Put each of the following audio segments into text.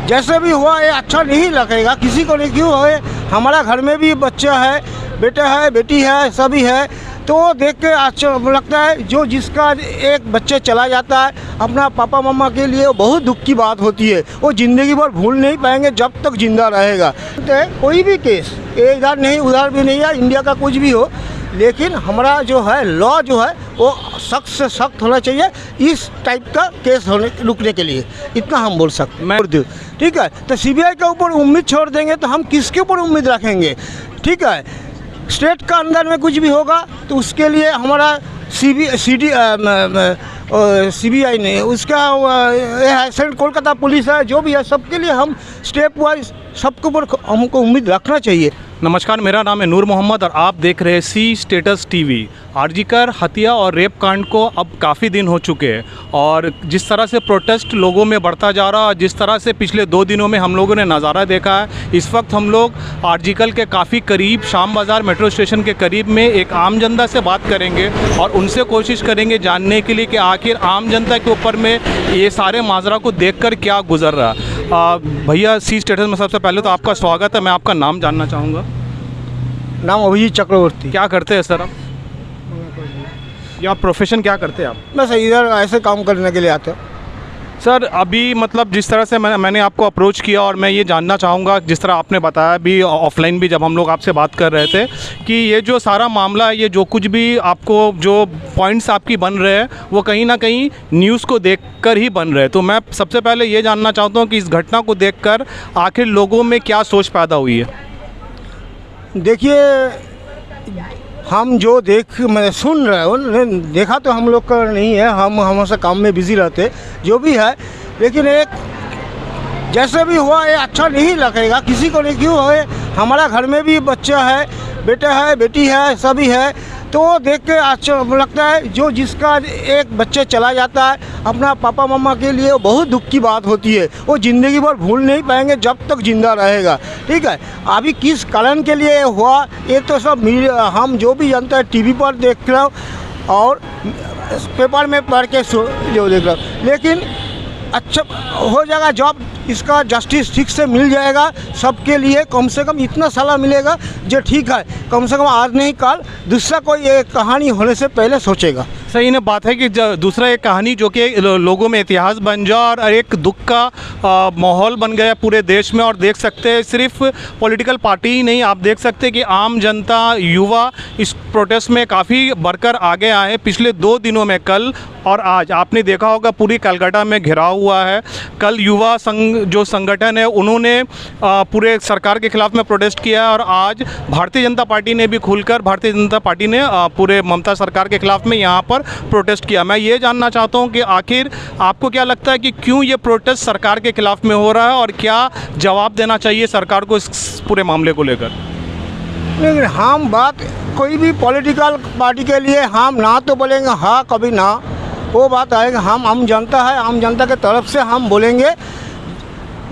जैसे भी हुआ ये अच्छा नहीं लगेगा किसी को नहीं। क्यों है, हमारा घर में भी बच्चा है, बेटा है, बेटी है, सभी है, तो वो देख के अच्छा लगता है। जो जिसका एक बच्चे चला जाता है अपना पापा मम्मा के लिए, वो बहुत दुख की बात होती है। वो ज़िंदगी भर भूल नहीं पाएंगे जब तक जिंदा रहेगा। तो कोई भी केस इधर नहीं उधर भी नहीं है, इंडिया का कुछ भी हो, लेकिन हमारा जो है लॉ जो है वो सख्त से सख्त होना चाहिए इस टाइप का केस होने रुकने के लिए। इतना हम बोल सकते हैं। ठीक है, तो सीबीआई के ऊपर उम्मीद छोड़ देंगे तो हम किसके ऊपर उम्मीद रखेंगे? ठीक है, स्टेट का अंदर में कुछ भी होगा तो उसके लिए हमारा सीबीआई नहीं, उसका है सेंट्रल कोलकाता पुलिस है, जो भी है, सबके लिए हम स्टेप वाइज सबके ऊपर हमको उम्मीद रखना चाहिए। नमस्कार, मेरा नाम है नूर मोहम्मद और आप देख रहे हैं सी स्टेटस टीवी। आरजीकर हत्या और रेप कांड को अब काफ़ी दिन हो चुके हैं और जिस तरह से प्रोटेस्ट लोगों में बढ़ता जा रहा है, जिस तरह से पिछले 2 दिनों में हम लोगों ने नज़ारा देखा है, इस वक्त हम लोग आरजीकर के काफ़ी करीब शाम बाज़ार मेट्रो स्टेशन के करीब में एक आम जनता से बात करेंगे और उनसे कोशिश करेंगे जानने के लिए कि आखिर आम जनता के ऊपर में ये सारे माजरा को देखकर क्या गुजर रहा है। भैया, सी स्टेटस में सबसे पहले तो आपका स्वागत है। मैं आपका नाम जानना चाहूँगा। नाम अभिजीत चक्रवर्ती। क्या करते हैं सर आप? या प्रोफेशन क्या करते हैं आप? बस इधर ऐसे काम करने के लिए आते हैं। सर, अभी मतलब जिस तरह से मैंने आपको अप्रोच किया और मैं ये जानना चाहूँगा, जिस तरह आपने बताया अभी ऑफलाइन भी जब हम लोग आपसे बात कर रहे थे कि ये जो सारा मामला है, ये जो कुछ भी आपको जो पॉइंट्स आपकी बन रहे हैं वो कहीं ना कहीं न्यूज़ को देखकर ही बन रहे हैं। तो मैं सबसे पहले ये जानना चाहता हूँ कि इस घटना को देखकर आखिर लोगों में क्या सोच पैदा हुई है? देखिए, हम जो मैं सुन रहे हो, देखा तो हम लोग का नहीं है, हम हमेशा काम में बिज़ी रहते जो भी है, लेकिन एक जैसे भी हुआ ये अच्छा नहीं लगेगा किसी को नहीं। क्यों है, हमारा घर में भी बच्चा है, बेटा है, बेटी है, सभी है, तो वो देख के अच्छा लगता है। जो जिसका एक बच्चे चला जाता है अपना पापा मम्मा के लिए, वो बहुत दुख की बात होती है। वो ज़िंदगी भर भूल नहीं पाएंगे जब तक जिंदा रहेगा। ठीक है, अभी किस कारण के लिए हुआ ये तो सब हम जो भी जानते हैं टीवी पर देख रहे हो और पेपर में पढ़ के जो देख रहे हो, लेकिन अच्छा हो जाएगा जॉब, इसका जस्टिस ठीक से मिल जाएगा सबके लिए। कम से कम इतना साला मिलेगा जो ठीक है, कम से कम आज नहीं कल दूसरा कोई ये कहानी होने से पहले सोचेगा। सही ने बात है कि दूसरा एक कहानी जो कि लोगों में इतिहास बन जाए और एक दुख का माहौल बन गया पूरे देश में। और देख सकते हैं सिर्फ पॉलिटिकल पार्टी ही नहीं, आप देख सकते हैं कि आम जनता, युवा इस प्रोटेस्ट में काफ़ी बढ़कर आगे आए हैं। पिछले 2 दिनों में, कल और आज, आपने देखा होगा पूरी कलकत्ता में घिराव हुआ है। कल युवा संघ जो संगठन है उन्होंने पूरे सरकार के खिलाफ में प्रोटेस्ट किया है और आज भारतीय जनता पार्टी ने भी खुलकर भारतीय जनता पार्टी ने पूरे ममता सरकार के खिलाफ में यहाँ पर प्रोटेस्ट किया। मैं ये जानना चाहता हूँ कि आखिर आपको क्या लगता है कि क्यों ये प्रोटेस्ट सरकार के खिलाफ में हो रहा है और क्या जवाब देना चाहिए सरकार को इस पूरे मामले को लेकर? लेकिन हम बात कोई भी पॉलिटिकल पार्टी के लिए हम ना तो बोलेंगे हाँ कभी ना, वो बात आएगा। हम आम जनता है, आम जनता के तरफ से हम बोलेंगे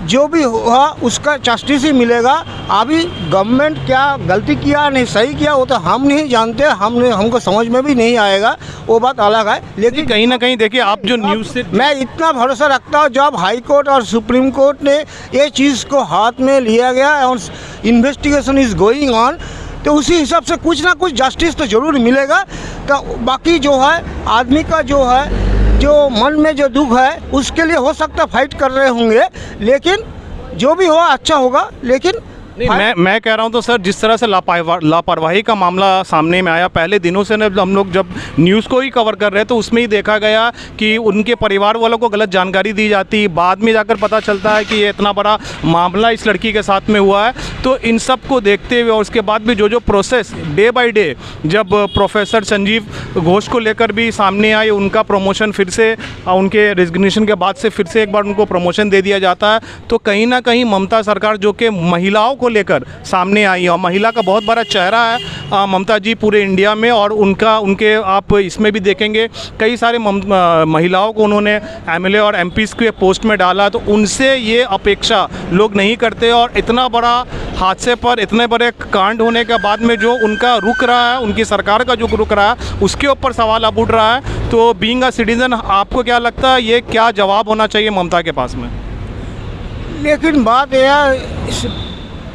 जो भी हुआ उसका जस्टिस ही मिलेगा। अभी गवर्नमेंट क्या गलती किया नहीं सही किया वो तो हम नहीं जानते, हमको समझ में भी नहीं आएगा, वो बात अलग है। लेकिन कहीं ना कहीं देखिए, आप जो न्यूज़ से मैं इतना भरोसा रखता हूँ, जब हाई कोर्ट और सुप्रीम कोर्ट ने ये चीज़ को हाथ में लिया गया और इन्वेस्टिगेशन इज़ गोइंग ऑन, तो उसी हिसाब से कुछ ना कुछ जस्टिस तो ज़रूर मिलेगा। तो बाकी जो है आदमी का जो है जो मन में जो दुख है उसके लिए हो सकता फाइट कर रहे होंगे, लेकिन जो भी हो अच्छा होगा। लेकिन नहीं, मैं कह रहा हूं तो सर, जिस तरह से लापरवाही का मामला सामने में आया, पहले दिनों से हम लोग जब न्यूज़ को ही कवर कर रहे थे तो उसमें ही देखा गया कि उनके परिवार वालों को गलत जानकारी दी जाती, बाद में जाकर पता चलता है कि ये इतना बड़ा मामला इस लड़की के साथ में हुआ है। तो इन सब को देखते हुए और उसके बाद भी जो प्रोसेस डे बाई डे, जब प्रोफेसर संजीव घोष को लेकर भी सामने आए, उनका प्रमोशन फिर से उनके रेजिग्नेशन के बाद से फिर से एक बार उनको प्रमोशन दे दिया जाता है, तो कहीं ना कहीं ममता सरकार जो कि महिलाओं को लेकर सामने आई है और महिला का बहुत बड़ा चेहरा है ममता जी पूरे इंडिया में, और उनके आप इसमें भी देखेंगे कई सारे महिलाओं को उन्होंने एमएलए और एमपीज़ के पोस्ट में डाला, तो उनसे ये अपेक्षा लोग नहीं करते। और इतना बड़ा हादसे पर, इतने बड़े कांड होने के बाद में जो उनका रुक रहा है, उनकी सरकार का जो रुक रहा है, उसके ऊपर सवाल अब उठ रहा है। तो बीइंग अ सिटीजन, आपको क्या लगता है ये क्या जवाब होना चाहिए ममता के पास में? लेकिन बात यह है,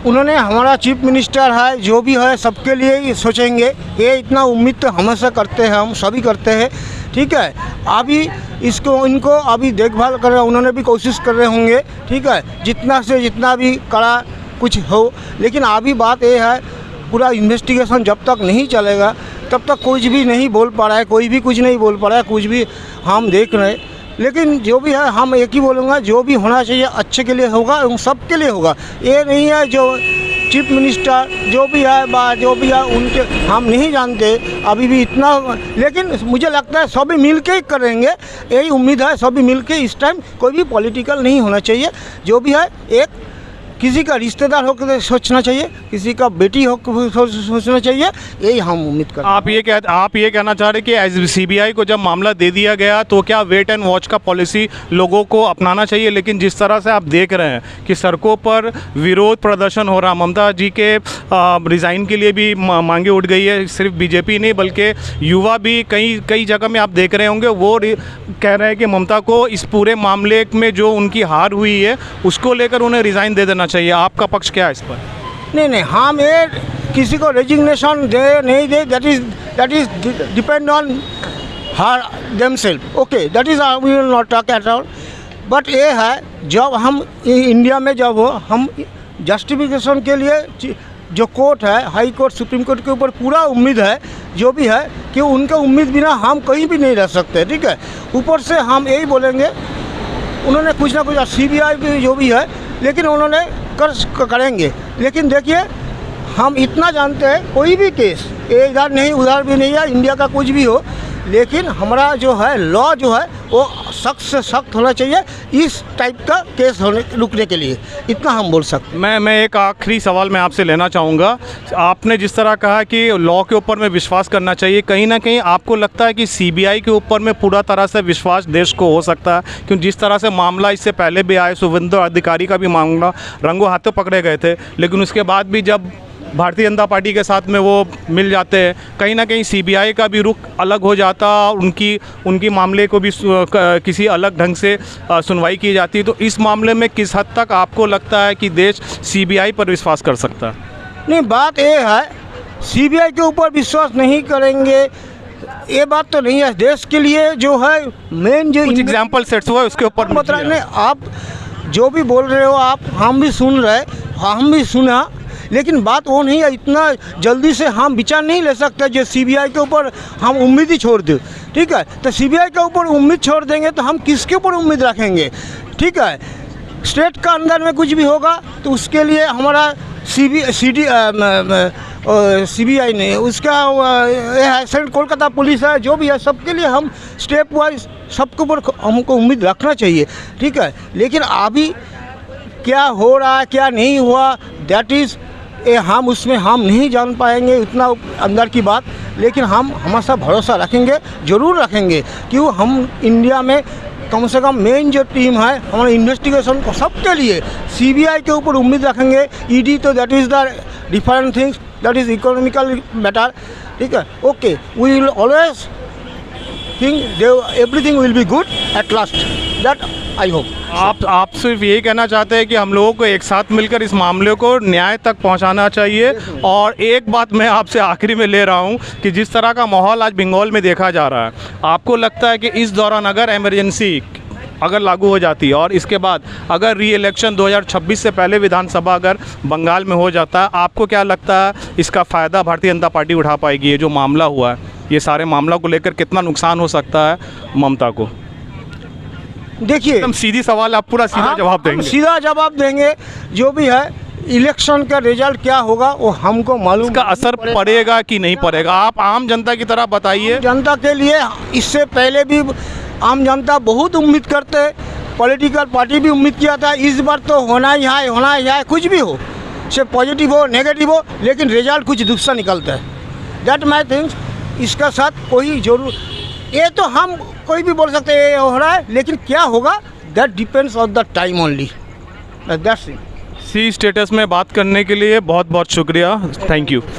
उन्होंने हमारा चीफ मिनिस्टर है, जो भी है सबके लिए ही सोचेंगे। ये इतना उम्मीद तो हमेशा करते हैं, हम सभी करते हैं, ठीक है। अभी इनको अभी देखभाल कर रहे, उन्होंने भी कोशिश कर रहे होंगे, ठीक है, जितना से जितना भी कड़ा कुछ हो। लेकिन अभी बात ये है, पूरा इन्वेस्टिगेशन जब तक नहीं चलेगा तब तक कुछ भी नहीं बोल पा रहा है, कोई भी कुछ नहीं बोल पा रहा है, कुछ भी हम देख रहे हैं। लेकिन जो भी है, हम एक ही बोलूँगा, जो भी होना चाहिए अच्छे के लिए होगा एवं सबके लिए होगा। ये नहीं है जो चीफ मिनिस्टर जो भी है उनके हम नहीं जानते अभी भी इतना, लेकिन मुझे लगता है सभी मिल के ही करेंगे, यही उम्मीद है। सभी मिल के इस टाइम कोई भी पॉलिटिकल नहीं होना चाहिए। जो भी है, एक किसी का रिश्तेदार होकर सोचना चाहिए, किसी का बेटी हो सोचना चाहिए, यही हम उम्मीद करते हैं। आप ये कहना चाह रहे हैं कि सीबीआई को जब मामला दे दिया गया तो क्या वेट एंड वॉच का पॉलिसी लोगों को अपनाना चाहिए? लेकिन जिस तरह से आप देख रहे हैं कि सड़कों पर विरोध प्रदर्शन हो रहा, ममता जी के रिज़ाइन के लिए भी मांगे उठ गई है। सिर्फ बीजेपी नहीं बल्कि युवा भी कई जगह में आप देख रहे होंगे, वो कह रहे हैं कि ममता को इस पूरे मामले में जो उनकी हार हुई है उसको लेकर उन्हें रिज़ाइन दे देना चाहिए। आपका पक्ष क्या है इस पर? नहीं, हम ये किसी को रेजिग्नेशन दे नहीं दे, that is depend on her themselves, okay, that is we will not talk at all. But ये है, जब हम इंडिया में जब हम जस्टिफिकेशन के लिए जो कोर्ट है, हाई कोर्ट, सुप्रीम कोर्ट के ऊपर पूरा उम्मीद है, जो भी है कि उनके उम्मीद बिना हम कहीं भी नहीं रह सकते, ठीक है। ऊपर से हम यही बोलेंगे, उन्होंने कुछ ना कुछ सीबीआई भी जो भी है, लेकिन उन्होंने करेंगे। लेकिन देखिए, हम इतना जानते हैं, कोई भी केस इधर नहीं उधर भी नहीं है, इंडिया का कुछ भी हो, लेकिन हमारा जो है लॉ जो है वो सख्त से सख्त होना चाहिए इस टाइप का केस रुकने के लिए, इतना हम बोल सकते हैं। मैं एक आखिरी सवाल मैं आपसे लेना चाहूँगा। आपने जिस तरह कहा कि लॉ के ऊपर में विश्वास करना चाहिए, कहीं ना कहीं आपको लगता है कि सीबीआई के ऊपर में पूरा तरह से विश्वास देश को हो सकता है? क्योंकि जिस तरह से मामला इससे पहले भी आया, शुभेंदु अधिकारी का भी मामला रंगों हाथों पकड़े गए थे, लेकिन उसके बाद भी जब भारतीय जनता पार्टी के साथ में वो मिल जाते हैं, कहीं ना कहीं सीबीआई का भी रुख अलग हो जाता, उनकी मामले को भी किसी अलग ढंग से सुनवाई की जाती है। तो इस मामले में किस हद तक आपको लगता है कि देश सीबीआई पर विश्वास कर सकता है? नहीं, बात ये है, सीबीआई के ऊपर विश्वास नहीं करेंगे ये बात तो नहीं है। देश के लिए जो है मेन जो एग्जाम्पल सेट्स हुआ है उसके ऊपर बता रहे हैं। आप जो भी बोल रहे हो, आप हम भी सुन रहे, हम भी सुना, लेकिन बात वो नहीं है। इतना जल्दी से हम विचार नहीं ले सकते जो सीबीआई के ऊपर हम उम्मीद ही छोड़ दें, ठीक है। तो सीबीआई के ऊपर उम्मीद छोड़ देंगे तो हम किसके ऊपर उम्मीद रखेंगे, ठीक है। स्टेट का अंदर में कुछ भी होगा तो उसके लिए हमारा सीबीआई नहीं, उसका है सेंट्रल कोलकाता पुलिस है, जो भी है, सबके लिए हम स्टेप वाइज सबके ऊपर हमको उम्मीद रखना चाहिए, ठीक है। लेकिन अभी क्या हो रहा है क्या नहीं हुआ, दैट इज़ हम उसमें हम नहीं जान पाएंगे उतना अंदर की बात। लेकिन हम हमेशा भरोसा रखेंगे, ज़रूर रखेंगे, क्यों हम इंडिया में कम से कम मेन जो टीम है हमारे इन्वेस्टिगेशन को सबके लिए सीबीआई के ऊपर उम्मीद रखेंगे। ईडी तो that is the different things, that is economical matter, ठीक है। Okay, we will always think everything will be good at last, that I hope. आप सिर्फ यही कहना चाहते हैं कि हम लोगों को एक साथ मिलकर इस मामले को न्याय तक पहुंचाना चाहिए। और एक बात मैं आपसे आखिरी में ले रहा हूं कि जिस तरह का माहौल आज बंगाल में देखा जा रहा है, आपको लगता है कि इस दौरान अगर इमरजेंसी अगर लागू हो जाती है और इसके बाद अगर री इलेक्शन 2026 से पहले विधानसभा अगर बंगाल में हो जाता है, आपको क्या लगता है इसका फ़ायदा भारतीय जनता पार्टी उठा पाएगी? ये जो मामला हुआ है, ये सारे मामला को लेकर कितना नुकसान हो सकता है ममता को? देखिए, एकदम सीधी सवाल, आप पूरा सीधा जवाब देंगे? सीधा जवाब देंगे। जो भी है इलेक्शन का रिजल्ट क्या होगा वो हमको मालूम, इसका असर पड़ेगा कि नहीं पड़ेगा, आप आम जनता की तरह बताइए। जनता के लिए इससे पहले भी आम जनता बहुत उम्मीद करते, पॉलिटिकल पार्टी भी उम्मीद किया था, इस बार तो होना ही है, कुछ भी हो, चाहे पॉजिटिव हो नेगेटिव हो, लेकिन रिजल्ट कुछ दूसरा निकलता है। दैट माई थिंग्स, इसका साथ कोई जरूर, ये तो हम कोई भी बोल सकते हैं ये हो रहा है, लेकिन क्या होगा that depends on the time only, that's it. सी स्टेटस में बात करने के लिए बहुत बहुत शुक्रिया, थैंक यू फॉर